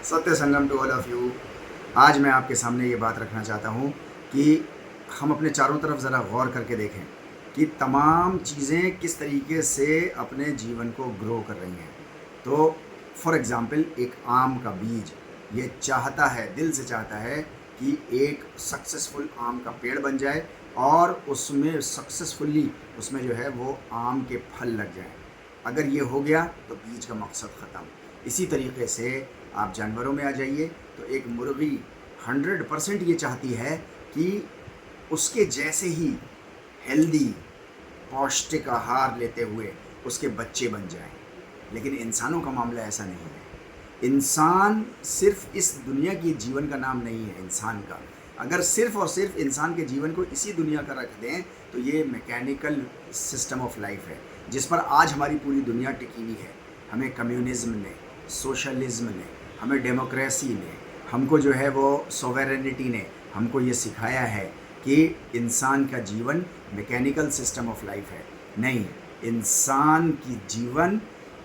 सत्य संगम to all of you. आज मैं आपके सामने ये बात रखना चाहता हूँ कि हम अपने चारों तरफ ज़रा गौर करके देखें कि तमाम चीज़ें किस तरीके से अपने जीवन को ग्रो कर रही हैं। तो फॉर एग्ज़ाम्पल एक आम का बीज ये चाहता है, दिल से चाहता है कि एक सक्सेसफुल आम का पेड़ बन जाए और उसमें सक्सेसफुली उसमें जो है वो आम के फल लग जाएं। अगर ये हो गया तो बीज का मकसद ख़त्म। इसी तरीके से आप जानवरों में आ जाइए तो एक मुर्गी 100% ये चाहती है कि उसके जैसे ही हेल्दी पौष्टिक आहार लेते हुए उसके बच्चे बन जाएं। लेकिन इंसानों का मामला ऐसा नहीं है। इंसान सिर्फ इस दुनिया की जीवन का नाम नहीं है। इंसान का अगर सिर्फ और सिर्फ इंसान के जीवन को इसी दुनिया का रख दें तो ये मैकेनिकल सिस्टम ऑफ लाइफ है जिस पर आज हमारी पूरी दुनिया टिकी हुई है। हमें कम्युनिज्म ने, सोशलिज्म ने, हमें डेमोक्रेसी ने, हमको जो है वो सोवेरेनिटी ने हमको ये सिखाया है कि इंसान का जीवन मैकेनिकल सिस्टम ऑफ लाइफ है। नहीं, इंसान की जीवन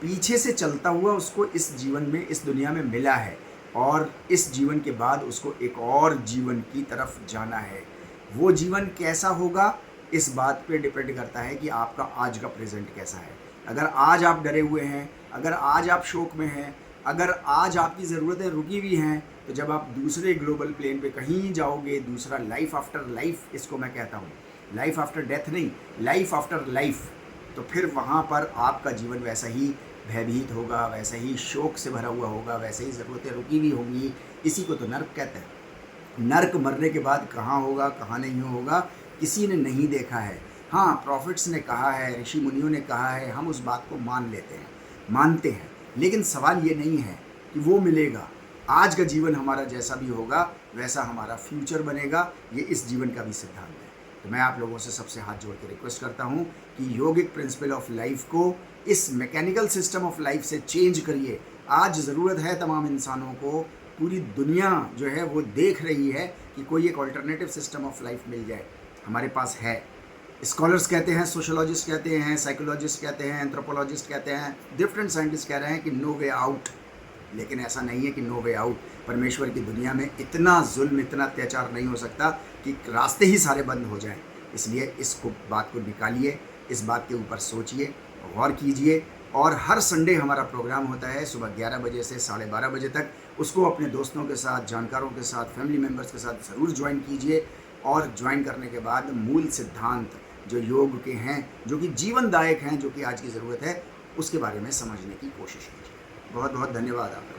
पीछे से चलता हुआ उसको इस जीवन में, इस दुनिया में मिला है और इस जीवन के बाद उसको एक और जीवन की तरफ जाना है। वो जीवन कैसा होगा इस बात पे डिपेंड करता है कि आपका आज का प्रेजेंट कैसा है। अगर आज आप डरे हुए हैं, अगर आज आप शोक में हैं, अगर आज आपकी ज़रूरतें रुकी हुई हैं, तो जब आप दूसरे ग्लोबल प्लेन पे कहीं जाओगे, दूसरा लाइफ आफ्टर लाइफ, इसको मैं कहता हूँ, लाइफ आफ्टर डेथ नहीं, लाइफ आफ्टर लाइफ, तो फिर वहाँ पर आपका जीवन वैसा ही भयभीत होगा, वैसा ही शोक से भरा हुआ होगा, वैसे ही ज़रूरतें रुकी हुई होंगी। इसी को तो नर्क कहते हैं। नर्क मरने के बाद कहाँ होगा, कहाँ नहीं होगा, किसी ने नहीं देखा है। हाँ, प्रॉफिट्स ने कहा है, ऋषि मुनियों ने कहा है, हम उस बात को मान लेते हैं, मानते हैं। लेकिन सवाल ये नहीं है कि वो मिलेगा। आज का जीवन हमारा जैसा भी होगा वैसा हमारा फ्यूचर बनेगा। ये इस जीवन का भी सिद्धांत है। तो मैं आप लोगों से सबसे हाथ जोड़ के रिक्वेस्ट करता हूँ कि योगिक प्रिंसिपल ऑफ लाइफ को इस मैकेनिकल सिस्टम ऑफ लाइफ से चेंज करिए। आज ज़रूरत है तमाम इंसानों को, पूरी दुनिया जो है वो देख रही है कि कोई एक ऑल्टरनेटिव सिस्टम ऑफ लाइफ मिल जाए। हमारे पास है। स्कॉलर्स कहते हैं, सोशोलॉजिस्ट कहते हैं, साइकोलॉजिस्ट कहते हैं, एंथ्रोपोलॉजिस्ट कहते हैं, डिफरेंट साइंटिस्ट कह रहे हैं कि नो वे आउट। लेकिन ऐसा नहीं है कि नो वे आउट। परमेश्वर की दुनिया में इतना जुल्म, इतना अत्याचार नहीं हो सकता कि रास्ते ही सारे बंद हो जाएं। इसलिए इसको बात को निकालिए, इस बात के ऊपर सोचिए, गौर कीजिए। और हर संडे हमारा प्रोग्राम होता है सुबह 11 बजे से 12:30 बजे तक। उसको अपने दोस्तों के साथ, जानकारों के साथ, फैमिली मेम्बर्स के साथ ज़रूर ज्वाइन कीजिए। और ज्वाइन करने के बाद मूल सिद्धांत जो योग के हैं, जो कि जीवनदायक हैं, जो कि आज की ज़रूरत है, उसके बारे में समझने की कोशिश कीजिए। बहुत बहुत धन्यवाद आपका।